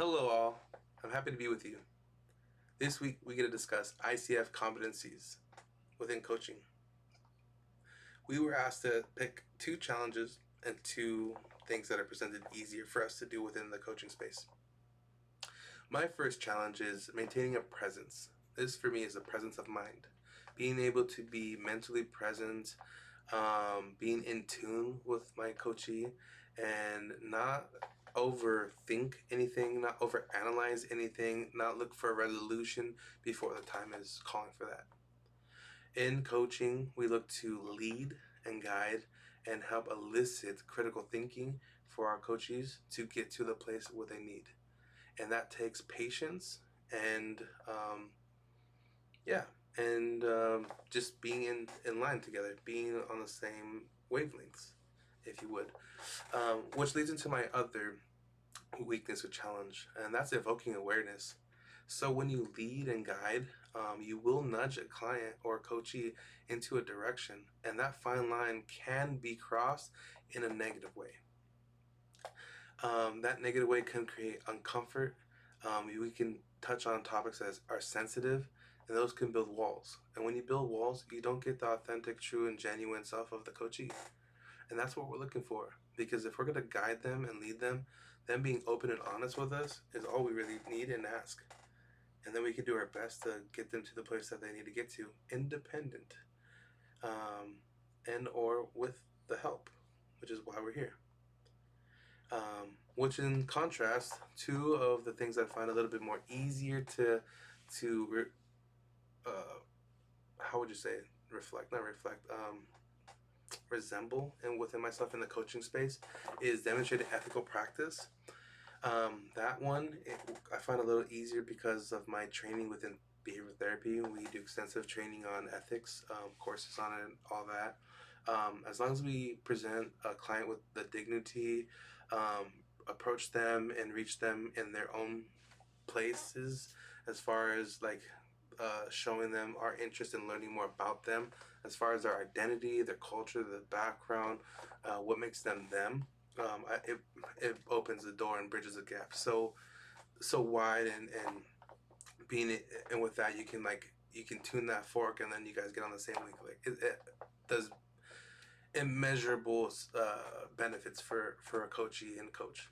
Hello all, I'm happy to be with you. This week we get to discuss ICF competencies within coaching. We were asked to pick two challenges and two things that are presented easier for us to do within the coaching space. My first challenge is maintaining a presence. This for me is a presence of mind. Being able to be mentally present, being in tune with my coachee, and not overthink anything, not overanalyze anything, not look for a resolution before the time is calling for that. In coaching, we look to lead and guide and help elicit critical thinking for our coachees to get to the place where they need. And that takes patience and just being in line together, being on the same wavelengths, if you would. Which leads into my other weakness or challenge, and that's evoking awareness. So when you lead and guide, you will nudge a client or a coachee into a direction, and that fine line can be crossed in a negative way. That negative way can create uncomfort. We can touch on topics that are sensitive, and those can build walls. And when you build walls, you don't get the authentic, true, and genuine self of the coachee. And that's what we're looking for. Because if we're going to guide them and lead them being open and honest with us is all we really need and ask. And then we can do our best to get them to the place that they need to get to, independent, and or with the help, which is why we're here. Which in contrast, two of the things I find a little bit more easier to how would you say, resemble and within myself in the coaching space is demonstrating ethical practice. That one I find a little easier because of my training within behavioral therapy. We do extensive training on ethics, courses on it, all that. As long as we present a client with the dignity, approach them and reach them in their own places, as far as showing them our interest in learning more about them, as far as their identity, their culture, their background, what makes them them. It opens the door and bridges the gap so wide, and with that you can tune that fork, and then you guys get on the same link. It does immeasurable benefits for a coachee and coach.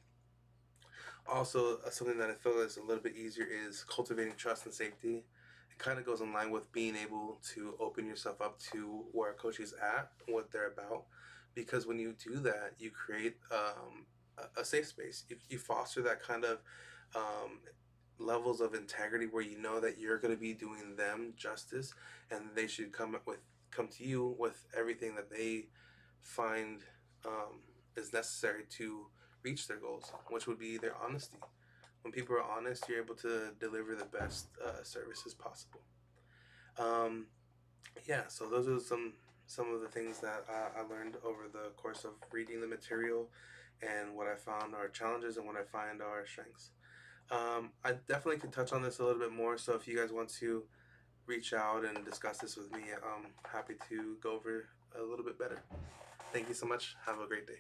Also, something that I feel is a little bit easier is cultivating trust and safety. It kind of goes in line with being able to open yourself up to where a coach is at, what they're about, because when you do that, you create a safe space. You foster that kind of levels of integrity where you know that you're going to be doing them justice, and they should come to you with everything that they find is necessary to reach their goals, which would be their honesty. When people are honest, you're able to deliver the best services possible. So those are some of the things that I learned over the course of reading the material, and what I found are challenges and what I find are strengths. I definitely could touch on this a little bit more, so if you guys want to reach out and discuss this with me, I'm happy to go over a little bit better. Thank you so much. Have a great day.